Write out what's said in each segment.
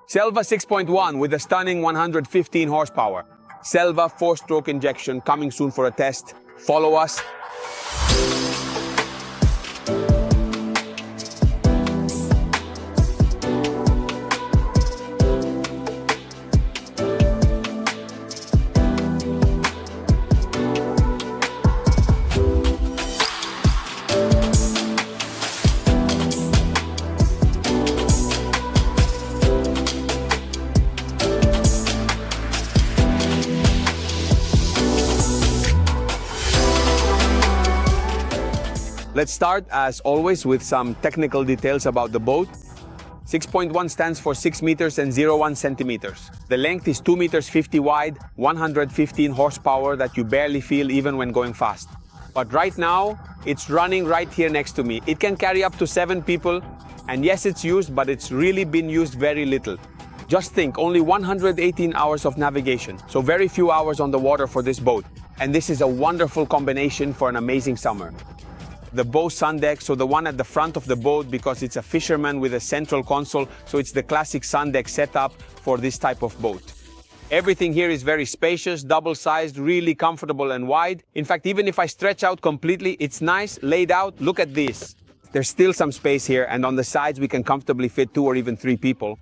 Selva 6.1 with a stunning 115 horsepower. Selva 4-stroke injection coming soon for a test. Follow us. Let's start, as always, with some technical details about the boat. 6.1 stands for 6 meters and 0.1 centimeters. The length is 2 meters 50 wide, 115 horsepower that you barely feel even when going fast. But right now, it's running right here next to me. It can carry up to 7 people, and yes, it's used, but it's really been used very little. Just think, only 118 hours of navigation, so very few hours on the water for this boat. And this is a wonderful combination for an amazing summer. The bow sun deck, so the one at the front of the boat, because it's a fisherman with a central console, so it's the classic sun deck setup for this type of boat. Everything here is very spacious, double-sized, really comfortable and wide. In fact, even if I stretch out completely, it's nice, laid out. Look at this. There's still some space here, and on the sides we can comfortably fit 2 or even 3 people.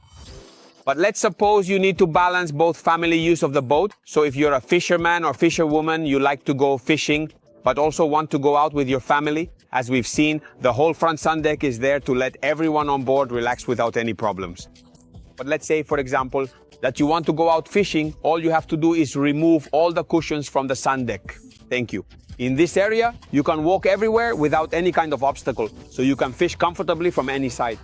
But let's suppose you need to balance both family use of the boat. So if you're a fisherman or fisherwoman, you like to go fishing, but also want to go out with your family. As we've seen, the whole front sun deck is there to let everyone on board relax without any problems. But let's say, for example, that you want to go out fishing, all you have to do is remove all the cushions from the sun deck. Thank you. In this area, you can walk everywhere without any kind of obstacle, so you can fish comfortably from any side.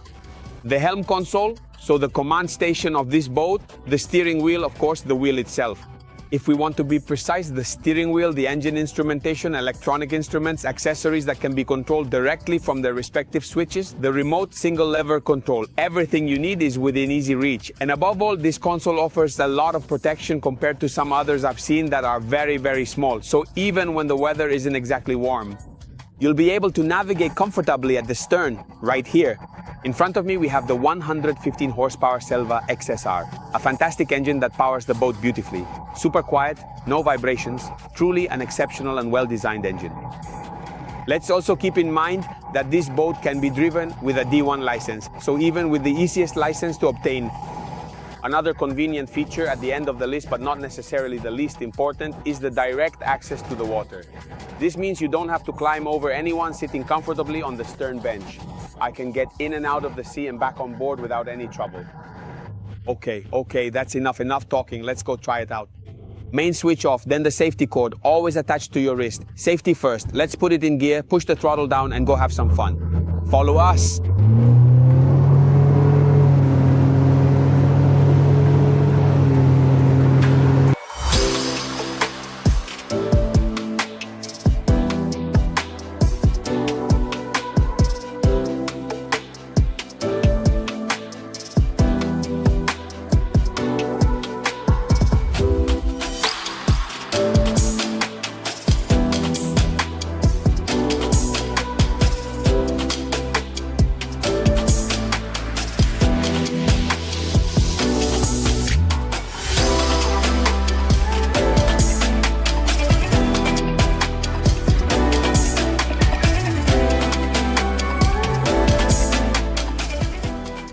The helm console, so the command station of this boat, the steering wheel, of course, the wheel itself. If we want to be precise, the steering wheel, the engine instrumentation, electronic instruments, accessories that can be controlled directly from their respective switches, the remote single lever control. Everything you need is within easy reach. And above all, this console offers a lot of protection compared to some others I've seen that are very, very small. So even when the weather isn't exactly warm, you'll be able to navigate comfortably at the stern, right here. In front of me, we have the 115 horsepower Selva XSR, a fantastic engine that powers the boat beautifully. Super quiet, no vibrations, truly an exceptional and well-designed engine. Let's also keep in mind that this boat can be driven with a D1 license, so even with the easiest license to obtain. Another convenient feature at the end of the list, but not necessarily the least important, is the direct access to the water. This means you don't have to climb over anyone sitting comfortably on the stern bench. I can get in and out of the sea and back on board without any trouble. Okay, that's enough talking. Let's go try it out. Main switch off, then the safety cord, always attached to your wrist. Safety first. Let's put it in gear, push the throttle down, and go have some fun. Follow us.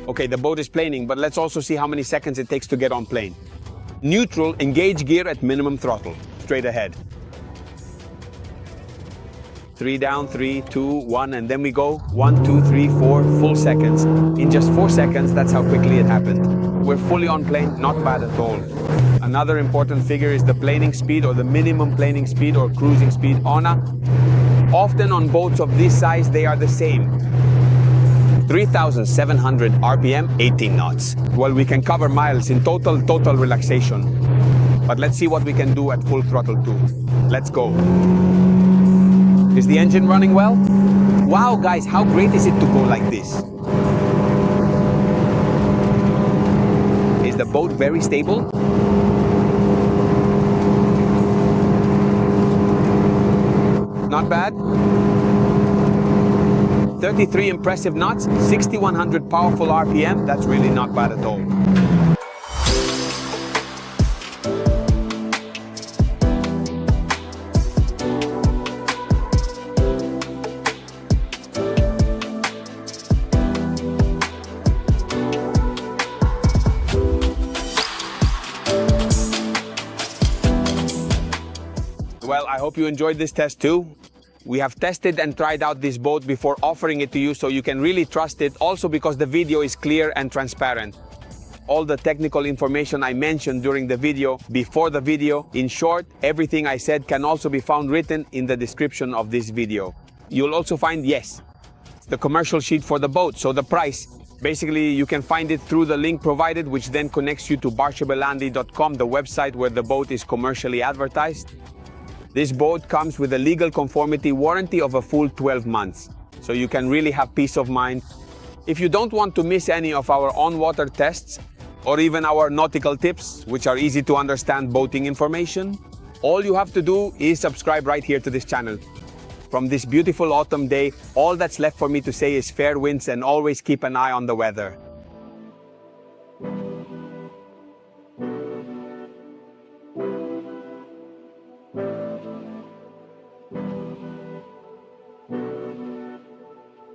Okay, the boat is planing, but let's also see how many seconds it takes to get on plane. Neutral, engage gear at minimum throttle. Straight ahead. 3 down, 3, 2, 1, and then we go 1, 2, 3, 4 full seconds. In just 4 seconds, that's how quickly it happened. We're fully on plane, not bad at all. Another important figure is the planing speed, or the minimum planing speed or cruising speed. Often on boats of this size, they are the same. 3,700 RPM, 18 knots. Well, we can cover miles in total relaxation. But let's see what we can do at full throttle too. Let's go. Is the engine running well? Wow, guys, how great is it to go like this? Is the boat very stable? Not bad. 33 impressive knots, 6,100 powerful RPM. That's really not bad at all. hope you enjoyed this test too. We have tested and tried out this boat before offering it to you so you can really trust it, also because the video is clear and transparent. All the technical information I mentioned during the video, before the video, in short, everything I said can also be found written in the description of this video. You'll also find, yes, the commercial sheet for the boat, so the price. Basically, you can find it through the link provided, which then connects you to barchabelandi.com, the website where the boat is commercially advertised. This boat comes with a legal conformity warranty of a full 12 months, so you can really have peace of mind. If you don't want to miss any of our on-water tests, or even our nautical tips, which are easy to understand boating information, all you have to do is subscribe right here to this channel. From this beautiful autumn day, all that's left for me to say is fair winds and always keep an eye on the weather.